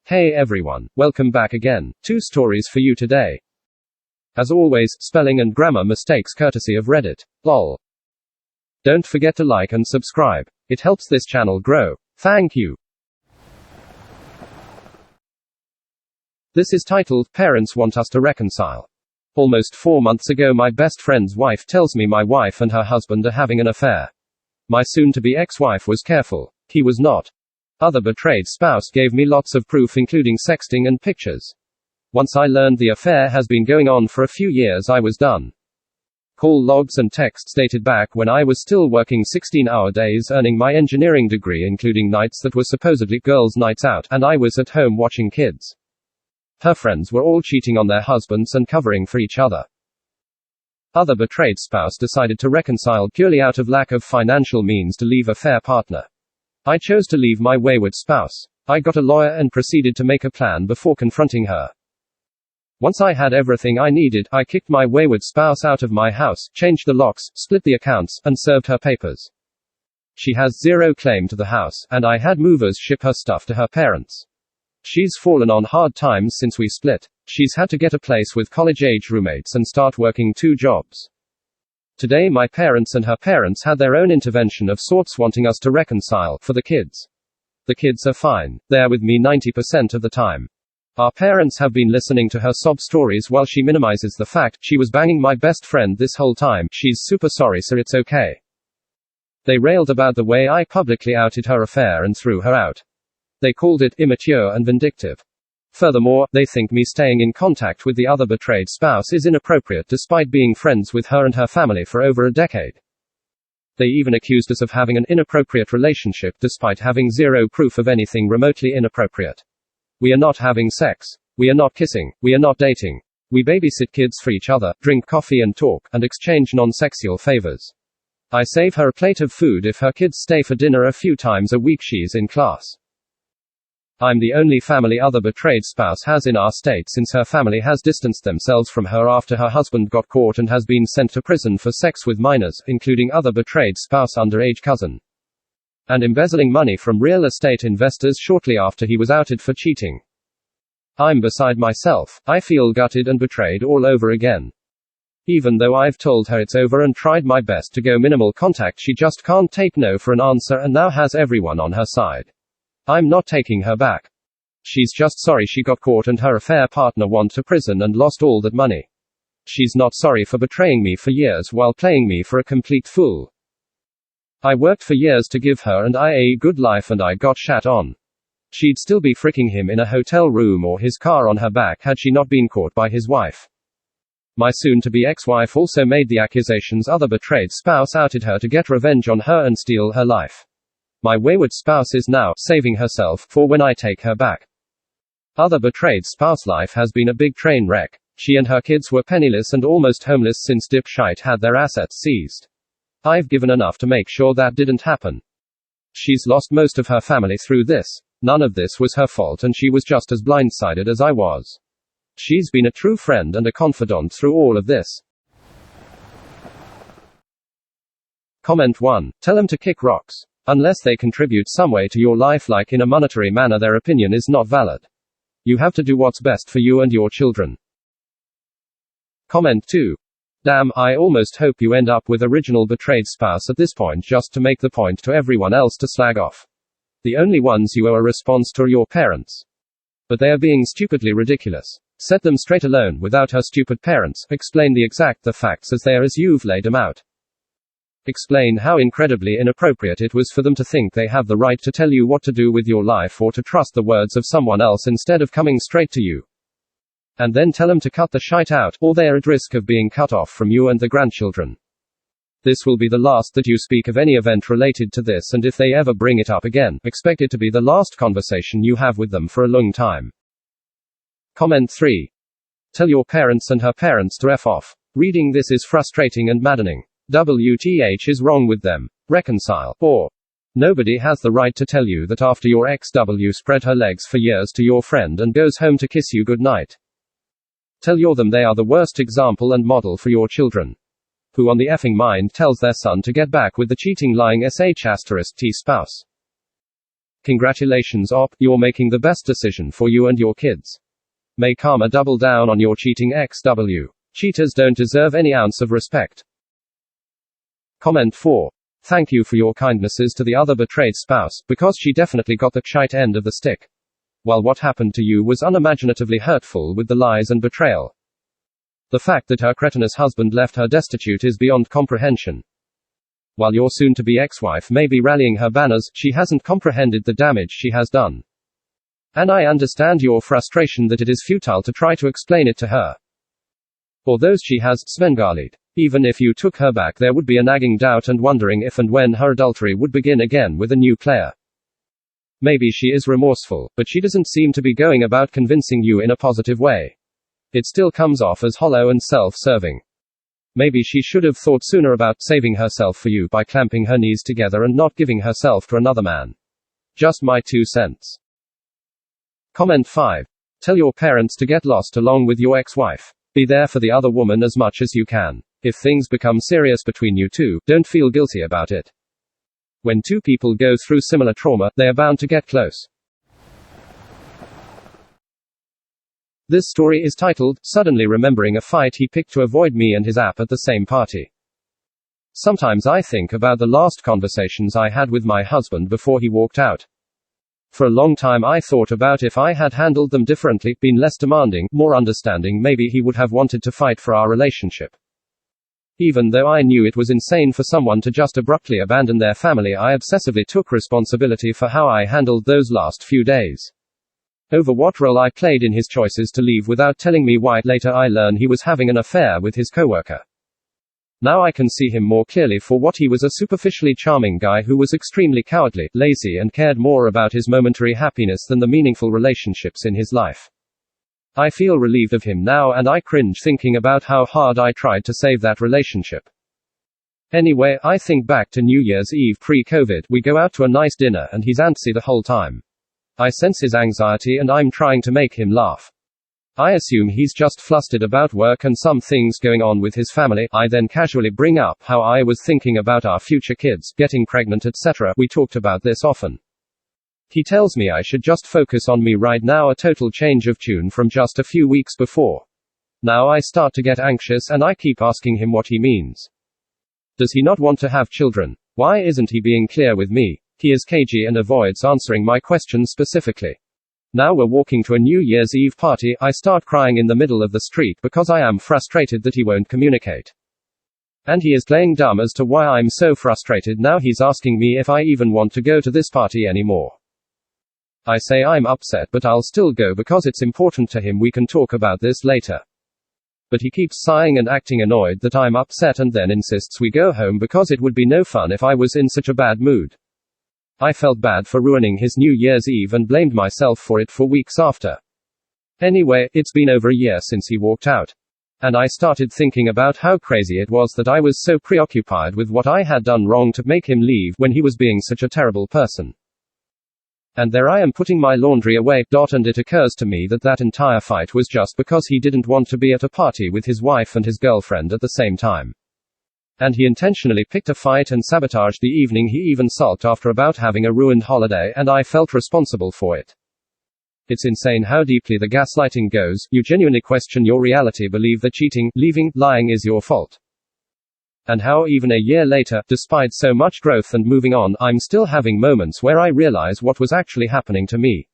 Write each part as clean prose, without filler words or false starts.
Hey everyone, welcome back again. 2 stories for you today. As always, spelling and grammar mistakes courtesy of Reddit. Lol. Don't forget to like and subscribe. It helps this channel grow. Thank you. This is titled, Parents Want Us to Reconcile. Almost 4 months ago, my best friend's wife tells me my wife and her husband are having an affair. My soon-to-be ex-wife was careful. He was not. Other betrayed spouse gave me lots of proof, including sexting and pictures. Once I learned the affair has been going on for a few years, I was done. Call logs and texts dated back when I was still working 16-hour days earning my engineering degree, including nights that were supposedly girls' nights out, and I was at home watching kids. Her friends were all cheating on their husbands and covering for each other. Other betrayed spouse decided to reconcile purely out of lack of financial means to leave affair partner. I chose to leave my wayward spouse. I got a lawyer and proceeded to make a plan before confronting her. Once I had everything I needed, I kicked my wayward spouse out of my house, changed the locks, split the accounts, and served her papers. She has zero claim to the house, and I had movers ship her stuff to her parents. She's fallen on hard times since we split. She's had to get a place with college-age roommates and start working 2 jobs. Today my parents and her parents had their own intervention of sorts, wanting us to reconcile, for the kids. The kids are fine. They're with me 90% of the time. Our parents have been listening to her sob stories while she minimizes the fact she was banging my best friend this whole time. She's super sorry, so it's okay. They railed about the way I publicly outed her affair and threw her out. They called it immature and vindictive. Furthermore, they think me staying in contact with the other betrayed spouse is inappropriate despite being friends with her and her family for over a decade. They even accused us of having an inappropriate relationship despite having zero proof of anything remotely inappropriate. We are not having sex. We are not kissing. We are not dating. We babysit kids for each other, drink coffee and talk, and exchange non-sexual favors. I save her a plate of food if her kids stay for dinner a few times a week she's in class. I'm the only family other betrayed spouse has in our state, since her family has distanced themselves from her after her husband got caught and has been sent to prison for sex with minors, including other betrayed spouse underage cousin. And embezzling money from real estate investors shortly after he was outed for cheating. I'm beside myself. I feel gutted and betrayed all over again. Even though I've told her it's over and tried my best to go minimal contact, she just can't take no for an answer and now has everyone on her side. I'm not taking her back. She's just sorry she got caught and her affair partner went to prison and lost all that money. She's not sorry for betraying me for years while playing me for a complete fool. I worked for years to give her and I a good life and I got shat on. She'd still be fricking him in a hotel room or his car on her back had she not been caught by his wife. My soon-to-be ex-wife also made the accusations other betrayed spouse outed her to get revenge on her and steal her life. My wayward spouse is now saving herself for when I take her back. Other betrayed spouse life has been a big train wreck. She and her kids were penniless and almost homeless since dipshite had their assets seized. I've given enough to make sure that didn't happen. She's lost most of her family through this. None of this was her fault and she was just as blindsided as I was. She's been a true friend and a confidant through all of this. Comment 1. Tell them to kick rocks. Unless they contribute some way to your life, like in a monetary manner, their opinion is not valid. You have to do what's best for you and your children. Comment 2. Damn, I almost hope you end up with original betrayed spouse at this point just to make the point to everyone else to slag off. The only ones you owe a response to are your parents. But they are being stupidly ridiculous. Set them straight alone without her stupid parents. Explain the facts as they are as you've laid them out. Explain how incredibly inappropriate it was for them to think they have the right to tell you what to do with your life or to trust the words of someone else instead of coming straight to you. And then tell them to cut the shite out, or they are at risk of being cut off from you and the grandchildren. This will be the last that you speak of any event related to this, and if they ever bring it up again, expect it to be the last conversation you have with them for a long time. Comment 3. Tell your parents and her parents to F off. Reading this is frustrating and maddening. WTH is wrong with them. Reconcile. Or. Nobody has the right to tell you that after your ex-W spread her legs for years to your friend and goes home to kiss you goodnight. Tell them they are the worst example and model for your children. Who on the effing mind tells their son to get back with the cheating lying sh*t spouse? Congratulations, op, you're making the best decision for you and your kids. May karma double down on your cheating XW. Cheaters don't deserve any ounce of respect. Comment 4. Thank you for your kindnesses to the other betrayed spouse, because she definitely got the shite end of the stick. While what happened to you was unimaginatively hurtful with the lies and betrayal. The fact that her cretinous husband left her destitute is beyond comprehension. While your soon-to-be ex-wife may be rallying her banners, she hasn't comprehended the damage she has done. And I understand your frustration that it is futile to try to explain it to her. Or those she has Svengalied. Even if you took her back, there would be a nagging doubt and wondering if and when her adultery would begin again with a new player. Maybe she is remorseful, but she doesn't seem to be going about convincing you in a positive way. It still comes off as hollow and self-serving. Maybe she should have thought sooner about saving herself for you by clamping her knees together and not giving herself to another man. Just my 2 cents. Comment 5. Tell your parents to get lost along with your ex-wife. Be there for the other woman as much as you can. If things become serious between you two, don't feel guilty about it. When two people go through similar trauma, they are bound to get close. This story is titled, Suddenly Remembering a Fight He Picked to Avoid Me and His App at the Same Party. Sometimes I think about the last conversations I had with my husband before he walked out. For a long time I thought about if I had handled them differently, been less demanding, more understanding, maybe he would have wanted to fight for our relationship. Even though I knew it was insane for someone to just abruptly abandon their family, I obsessively took responsibility for how I handled those last few days. Over what role I played in his choices to leave without telling me why. Later I learned he was having an affair with his coworker. Now I can see him more clearly for what he was, a superficially charming guy who was extremely cowardly, lazy, and cared more about his momentary happiness than the meaningful relationships in his life. I feel relieved of him now, and I cringe thinking about how hard I tried to save that relationship. Anyway, I think back to New Year's Eve pre-COVID. We go out to a nice dinner and he's antsy the whole time. I sense his anxiety and I'm trying to make him laugh. I assume he's just flustered about work and some things going on with his family. I then casually bring up how I was thinking about our future kids, getting pregnant, etc. We talked about this often. He tells me I should just focus on me right now, a total change of tune from just a few weeks before. Now I start to get anxious and I keep asking him what he means. Does he not want to have children? Why isn't he being clear with me? He is cagey and avoids answering my questions specifically. Now we're walking to a New Year's Eve party. I start crying in the middle of the street because I am frustrated that he won't communicate. And he is playing dumb as to why I'm so frustrated. Now he's asking me if I even want to go to this party anymore. I say I'm upset, but I'll still go because it's important to him. We can talk about this later. But he keeps sighing and acting annoyed that I'm upset and then insists we go home because it would be no fun if I was in such a bad mood. I felt bad for ruining his New Year's Eve and blamed myself for it for weeks after. Anyway, it's been over a year since he walked out. And I started thinking about how crazy it was that I was so preoccupied with what I had done wrong to make him leave when he was being such a terrible person. And there I am putting my laundry away, and it occurs to me that that entire fight was just because he didn't want to be at a party with his wife and his girlfriend at the same time. And he intentionally picked a fight and sabotaged the evening. He even sulked after about having a ruined holiday, and I felt responsible for it. It's insane how deeply the gaslighting goes. You genuinely question your reality, believe that cheating, leaving, lying is your fault. And how even a year later, despite so much growth and moving on, I'm still having moments where I realize what was actually happening to me.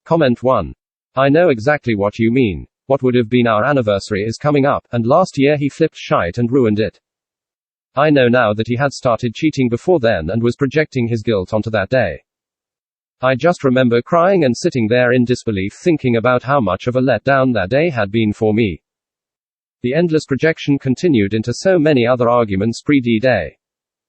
Comment 1. I know exactly what you mean. What would have been our anniversary is coming up, and last year he flipped shite and ruined it. I know now that he had started cheating before then and was projecting his guilt onto that day. I just remember crying and sitting there in disbelief thinking about how much of a letdown that day had been for me. The endless projection continued into so many other arguments pre-D-Day.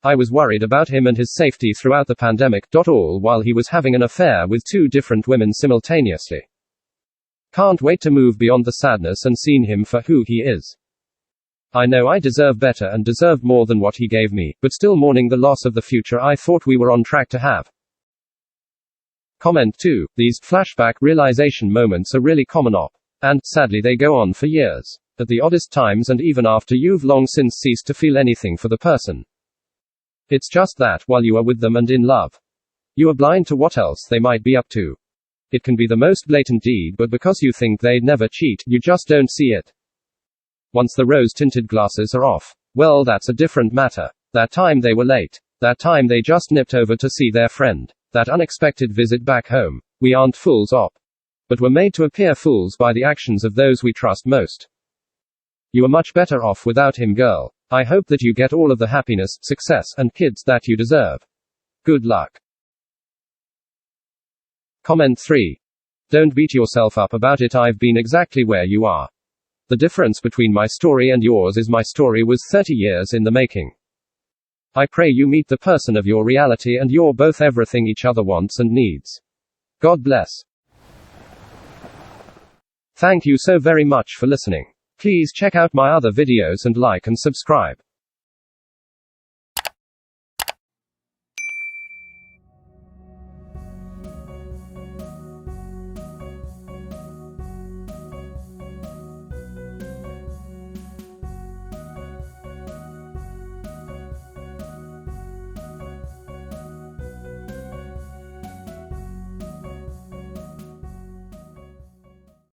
I was worried about him and his safety throughout the pandemic, all while he was having an affair with 2 different women simultaneously. Can't wait to move beyond the sadness and see him for who he is. I know I deserve better and deserved more than what he gave me, but still mourning the loss of the future I thought we were on track to have. Comment 2. These flashback realization moments are really common and sadly they go on for years. At the oddest times and even after you've long since ceased to feel anything for the person. It's just that, while you are with them and in love, you are blind to what else they might be up to. It can be the most blatant deed, but because you think they'd never cheat, you just don't see it. Once the rose-tinted glasses are off, well, that's a different matter. That time they were late. That time they just nipped over to see their friend. That unexpected visit back home. We aren't fools op. But we're made to appear fools by the actions of those we trust most. You are much better off without him, girl. I hope that you get all of the happiness, success, and kids that you deserve. Good luck. Comment 3. Don't beat yourself up about it. I've been exactly where you are. The difference between my story and yours is my story was 30 years in the making. I pray you meet the person of your reality and you're both everything each other wants and needs. God bless. Thank you so very much for listening. Please check out my other videos and like and subscribe.